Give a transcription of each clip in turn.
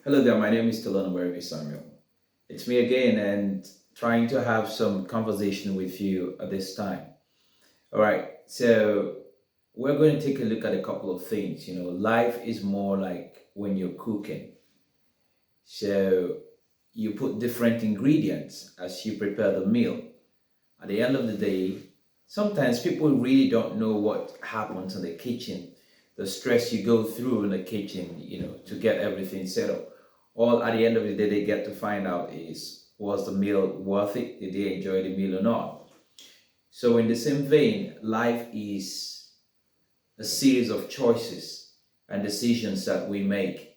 Hello there, my name is Stallone-Obaraemi. It's me again and trying to have some conversation with you at this time. All right, so we're going to take a look at a couple of things. Life is more like when you're cooking. So you put different ingredients as you prepare the meal. At the end of the day, sometimes people really don't know what happens in the kitchen, the stress you go through in the kitchen, to get everything set up. All at the end of the day, they get to find out is, was the meal worth it? Did they enjoy the meal or not? So, in the same vein, life is a series of choices and decisions that we make.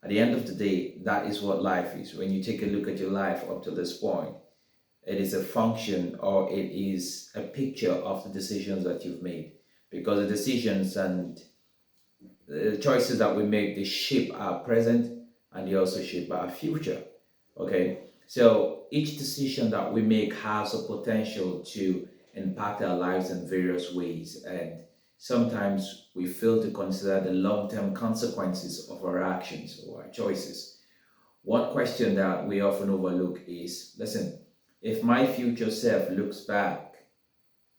At the end of the day, that is what life is. When you take a look at your life up to this point, it is a function or it is a picture of the decisions that you've made, because the decisions and the choices that we make, they shape our present and they also shape our future. Okay, so each decision that we make has a potential to impact our lives in various ways, and sometimes we fail to consider the long-term consequences of our actions or our choices. One question that we often overlook is, listen, if my future self looks back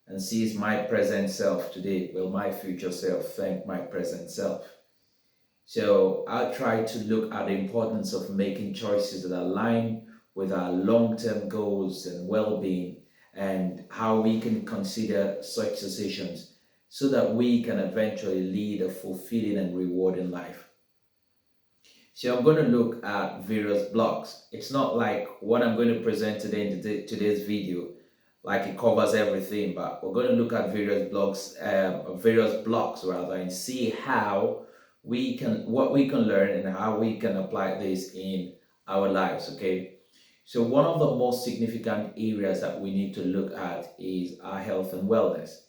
and sees my present self today, will my future self thank my present self? So I try to look at the importance of making choices that align with our long-term goals and well-being, and how we can consider such decisions so that we can eventually lead a fulfilling and rewarding life. So I'm going to look at various blocks. It's not like what I'm going to present today in today's video, like it covers everything, but we're going to look at various blocks rather, and see how what we can learn and how we can apply this in our lives. Okay. So one of the most significant areas that we need to look at is our health and wellness.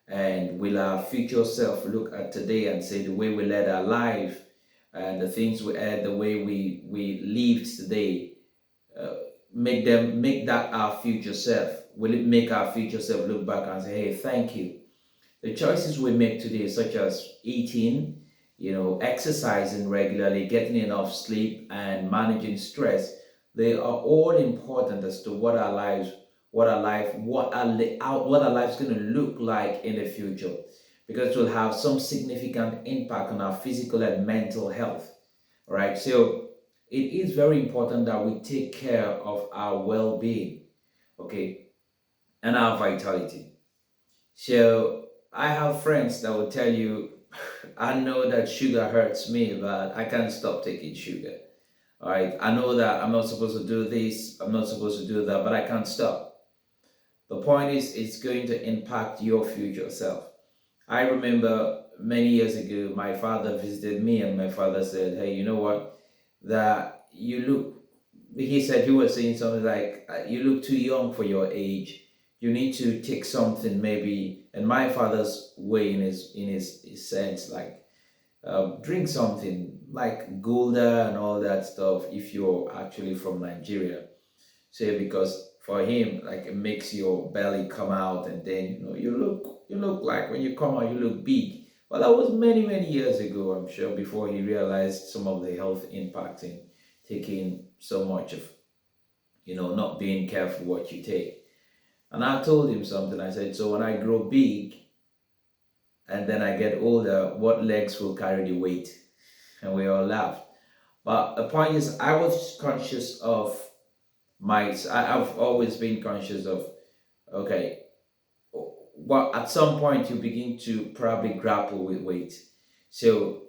And will our future self look at today and say the way we led our life and the things we had, the way we lived today, uh, make that our future self? Will it make our future self look back and say, "Hey, thank you"? The choices we make today, such as eating, exercising regularly, getting enough sleep, and managing stress, they are all important as to what our life's going to look like in the future, because it will have some significant impact on our physical and mental health. All right, so it is very important that we take care of our well-being, okay, and our vitality. So I have friends that will tell you, I know that sugar hurts me, but I can't stop taking sugar. All right, I know that I'm not supposed to do this, I'm not supposed to do that, but I can't stop. The point is, it's going to impact your future self. I remember many years ago, my father visited me, and my father said, "Hey, you know what? That you look," he said, he was saying something like, "You look too young for your age. You need to take something maybe." And my father's way, in his sense, like, drink something like Gulda and all that stuff if you're actually from Nigeria. Say, because for him, like, it makes your belly come out, and then you look like, when you come out, you look big. Well, that was many many years ago, I'm sure, before he realized some of the health impact in taking so much of, not being careful what you take. And I told him something. I said, so when I grow big and then I get older, what legs will carry the weight? And we all laughed. But the point is, I was conscious of I've always been conscious of, okay, well, at some point you begin to probably grapple with weight. So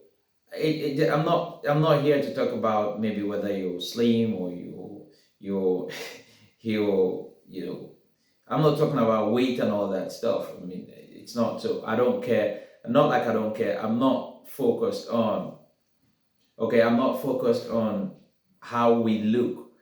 I'm not here to talk about maybe whether you're slim or you're I'm not talking about weight and all that stuff. I mean, it's not, so I don't care. Not like I don't care. I'm not focused on how we look.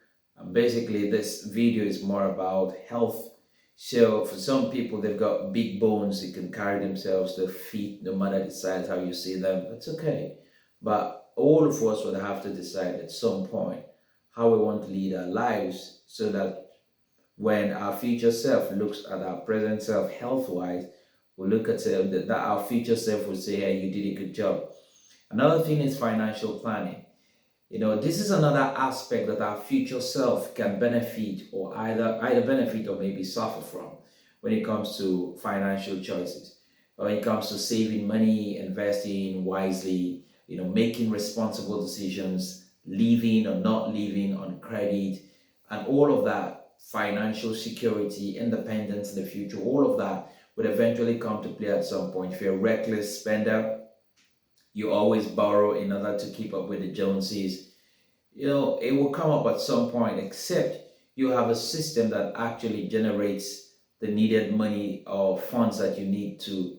Basically, this video is more about health. So for some people, they've got big bones, they can carry themselves, their feet, no matter the size, how you see them, that's okay. But all of us would have to decide at some point how we want to lead our lives, so that when our future self looks at our present self health wise, we look at that our future self will say, "Hey, you did a good job." Another thing is financial planning. This is another aspect that our future self can benefit, or either benefit or maybe suffer from, when it comes to financial choices, when it comes to saving money, investing wisely, making responsible decisions, living or not living on credit, and all of that. Financial security, independence in the future, all of that would eventually come to play at some point. If you're a reckless spender, you always borrow in order to keep up with the Joneses, it will come up at some point, except you have a system that actually generates the needed money or funds that you need to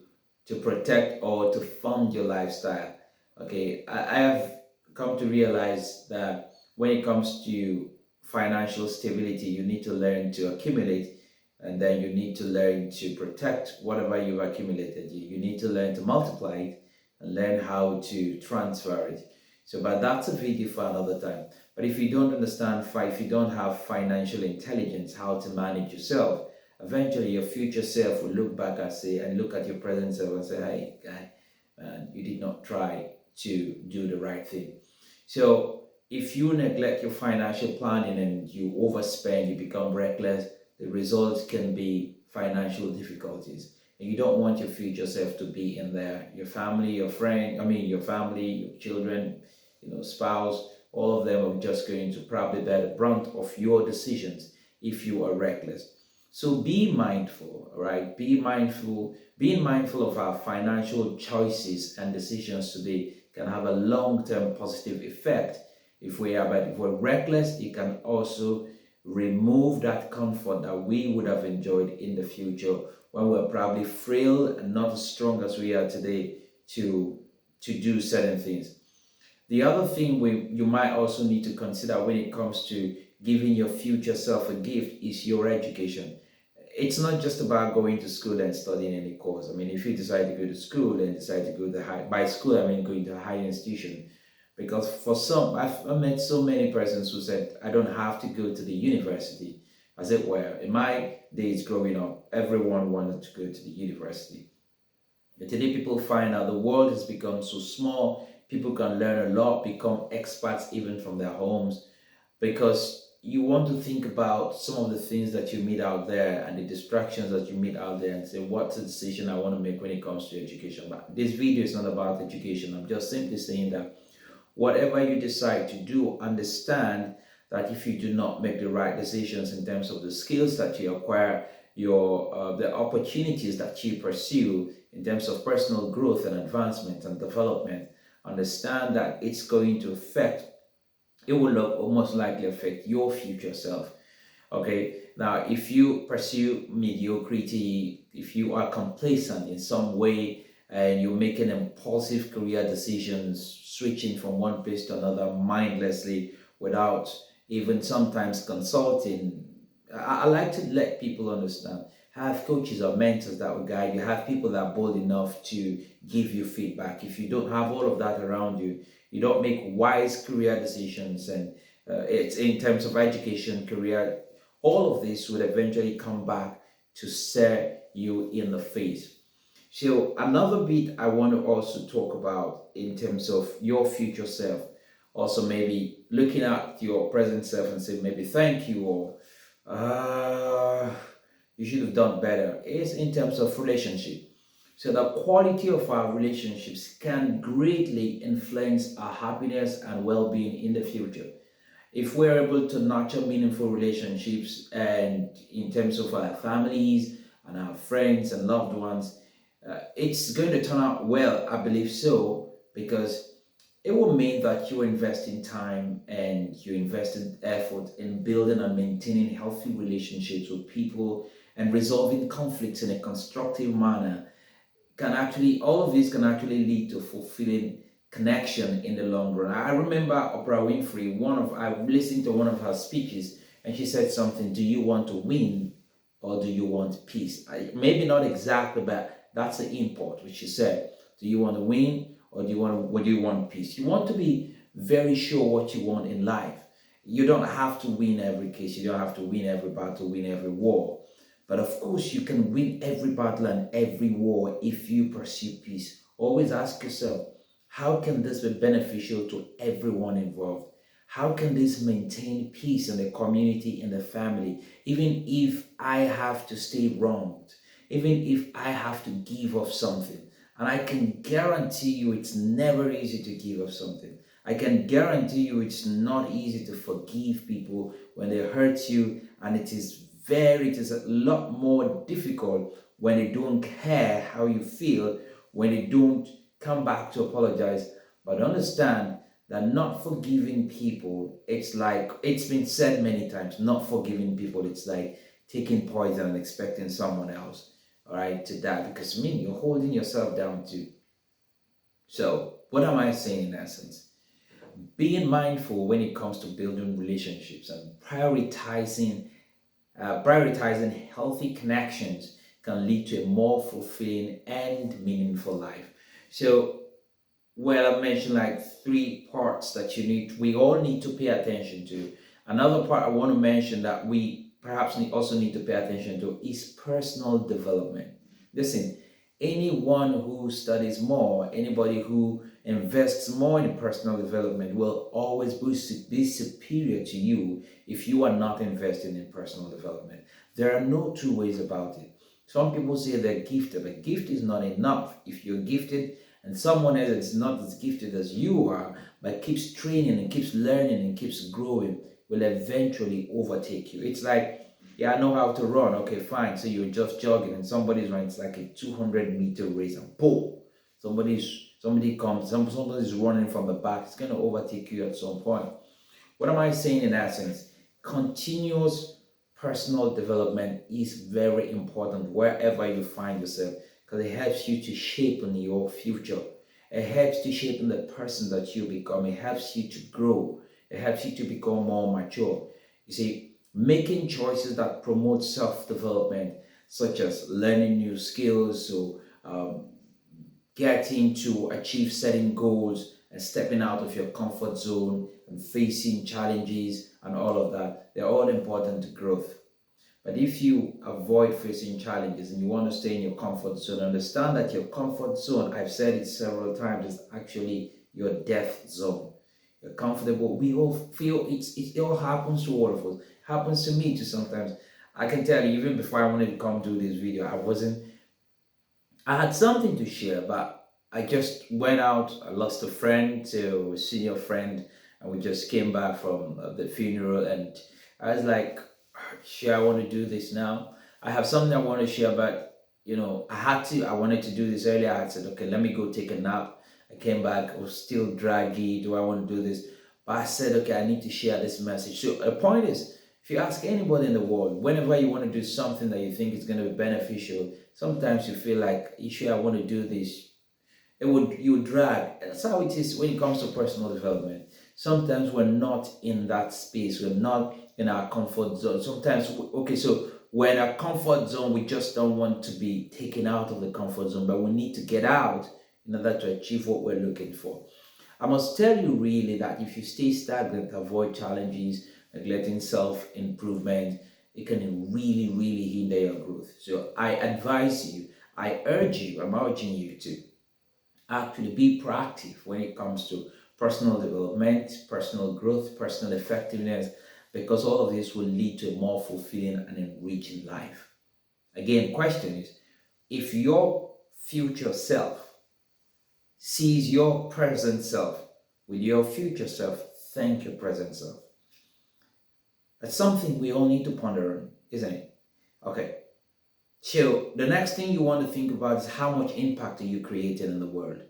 protect or to fund your lifestyle. Okay, I have come to realize that when it comes to financial stability, you need to learn to accumulate, and then you need to learn to protect whatever you've accumulated. You need to learn to multiply it and learn how to transfer it. So, but that's a video for another time. But if you don't understand, if you don't have financial intelligence, how to manage yourself, eventually your future self will look back and say, and look at your present self and say, "Hey, guy, man, you did not try to do the right thing." So, if you neglect your financial planning and you overspend, you become reckless, the result can be financial difficulties. And you don't want your future self to be in there. Your family, your family, your children, spouse, all of them are just going to probably bear the brunt of your decisions if you are reckless. So be mindful, all right? Be mindful. Being mindful of our financial choices and decisions today can have a long-term positive effect. But if we're reckless, it can also remove that comfort that we would have enjoyed in the future, when we're probably frail and not as strong as we are today to do certain things. The other thing you might also need to consider when it comes to giving your future self a gift is your education. It's not just about going to school and studying any course. I mean, if you decide to go to school and decide to go to by school, I mean going to a higher institution. Because for some, I've met so many persons who said, I don't have to go to the university. As it were, in my days growing up, everyone wanted to go to the university. And today, people find out the world has become so small, people can learn a lot, become experts even from their homes, because you want to think about some of the things that you meet out there and the distractions that you meet out there and say, what's the decision I want to make when it comes to education? But this video is not about education. I'm just simply saying that whatever you decide to do, understand that if you do not make the right decisions in terms of the skills that you acquire, the opportunities that you pursue in terms of personal growth and advancement and development, understand that it will most likely affect your future self. Okay, now if you pursue mediocrity, if you are complacent in some way and you're making impulsive career decisions, switching from one place to another mindlessly without even sometimes consulting, I like to let people understand. Have coaches or mentors that will guide you. Have people that are bold enough to give you feedback. If you don't have all of that around you, you don't make wise career decisions, and it's in terms of education, career, all of this would eventually come back to stare you in the face. So another bit I want to also talk about in terms of your future self, also maybe looking at your present self and say maybe thank you, or uh, you should have done better, is in terms of relationship. So the quality of our relationships can greatly influence our happiness and well-being in the future. If we're able to nurture meaningful relationships, and in terms of our families and our friends and loved ones, it's going to turn out well, I believe so, because it will mean that you invest in time and you invest in effort in building and maintaining healthy relationships with people and resolving conflicts in a constructive manner. All of these can actually lead to fulfilling connection in the long run. I remember Oprah Winfrey, I listened to one of her speeches, and she said something, do you want to win or do you want peace? Maybe not exactly, but that's the import which she said. Do you want to win, or do you want peace? You want to be very sure what you want in life. You don't have to win every case, you don't have to win every battle, win every war. But of course, you can win every battle and every war if you pursue peace. Always ask yourself, how can this be beneficial to everyone involved? How can this maintain peace in the community, in the family, even if I have to stay wronged, even if I have to give up something? And I can guarantee you it's never easy to give up something. I can guarantee you it's not easy to forgive people when they hurt you, and it is a lot more difficult when they don't care how you feel, when they don't come back to apologize. But understand that not forgiving people, it's like it's been said many times, not forgiving people, it's like taking poison and expecting someone else, all right, to die, because you're holding yourself down too. So, what am I saying in essence? Being mindful when it comes to building relationships and prioritizing healthy connections can lead to a more fulfilling and meaningful life. So, well, I mentioned like three parts that we all need to pay attention to. Another part I want to mention that we perhaps also need to pay attention to is personal development. Listen, anyone who studies more, anybody who invests more in personal development will always be superior to you if you are not investing in personal development. There are no two ways about it. Some people say they're gifted, but gift is not enough. If you're gifted, and someone else that's not as gifted as you are, but keeps training and keeps learning and keeps growing, will eventually overtake you. It's like, yeah, I know how to run. Okay, fine. So you're just jogging and somebody's running. It's like a 200-meter race, and boom, somebody's running from the back. It's gonna overtake you at some point. What am I saying in essence? Continuous personal development is very important wherever you find yourself, because it helps you to shape in your future. It helps to shape in the person that you become. It helps you to grow. It helps you to become more mature. You see, making choices that promote self-development, such as learning new skills, so getting to achieve setting goals and stepping out of your comfort zone and facing challenges and all of that, they're all important to growth. But if you avoid facing challenges and you want to stay in your comfort zone, understand that your comfort zone, I've said it several times, is actually your death zone. You're comfortable. We all feel it all happens to all of us. Happens to me too sometimes. I can tell you, even before I wanted to come do this video, I had something to share, but I just went out. I lost a friend to a senior friend, and we just came back from the funeral. And I was like, sure, I want to do this now. I have something I want to share, but I wanted to do this earlier. I had said, okay, let me go take a nap. I came back, it was still draggy. Do I want to do this? But I said, okay, I need to share this message. So the point is, if you ask anybody in the world, whenever you want to do something that you think is going to be beneficial, sometimes you feel like, you sure I want to do this? You drag. That's how it is when it comes to personal development. Sometimes we're not in that space. We're not in our comfort zone. Sometimes, okay, so we're in our comfort zone. We just don't want to be taken out of the comfort zone, but we need to get out in order to achieve what we're looking for. I must tell you really that if you stay stagnant, avoid challenges, neglecting self-improvement, it can really, really hinder your growth. So I'm urging you to actually be proactive when it comes to personal development, personal growth, personal effectiveness, because all of this will lead to a more fulfilling and enriching life. Again, question is, if your future self sees your present self, will your future self thank your present self? That's something we all need to ponder on, isn't it? Okay. So the next thing you want to think about is how much impact are you creating in the world?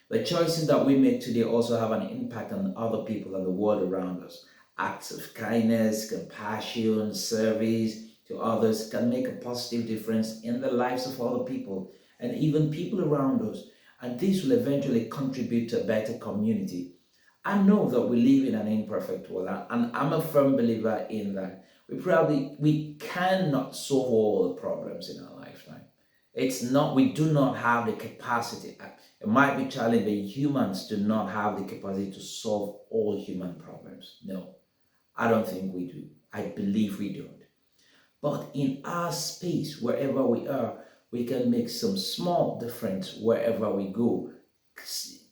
The choices that we make today also have an impact on other people and the world around us. Acts of kindness, compassion, service to others can make a positive difference in the lives of other people and even people around us. And this will eventually contribute to a better community. I know that we live in an imperfect world, and I'm a firm believer in that. We cannot solve all the problems in our lifetime. We do not have the capacity. It might be challenging, but humans do not have the capacity to solve all human problems. No, I don't think we do. I believe we don't. But in our space, wherever we are, we can make some small difference wherever we go,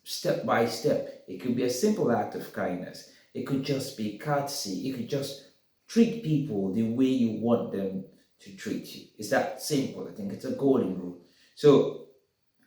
step by step. It could be a simple act of kindness. It could just be courtesy. It could just treat people the way you want them to treat you. It's that simple. I think it's a golden rule. So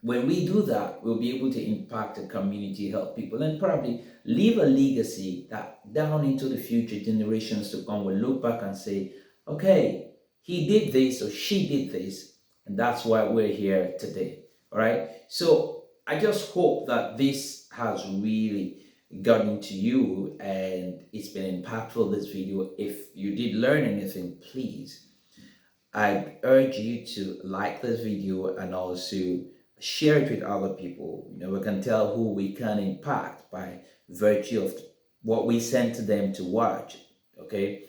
when we do that, we'll be able to impact the community, help people, and probably leave a legacy that down into the future generations to come will look back and say, okay, he did this or she did this, and that's why we're here today. All right. So I just hope that this has really gotten to you and it's been impactful, this video. If you did learn anything, please, I urge you to like this video and also share it with other people. We can tell who we can impact by virtue of what we send to them to watch. Okay,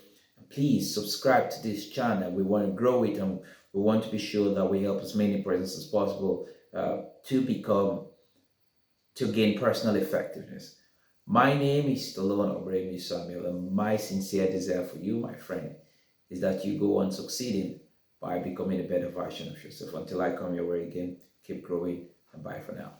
please subscribe to this channel. We want to grow it, and we want to be sure that we help as many persons as possible to gain personal effectiveness. My name is Stallone-Obaraemi Samuel, and my sincere desire for you, my friend, is that you go on succeeding by becoming a better version of yourself. Until I come your way again, keep growing, and bye for now.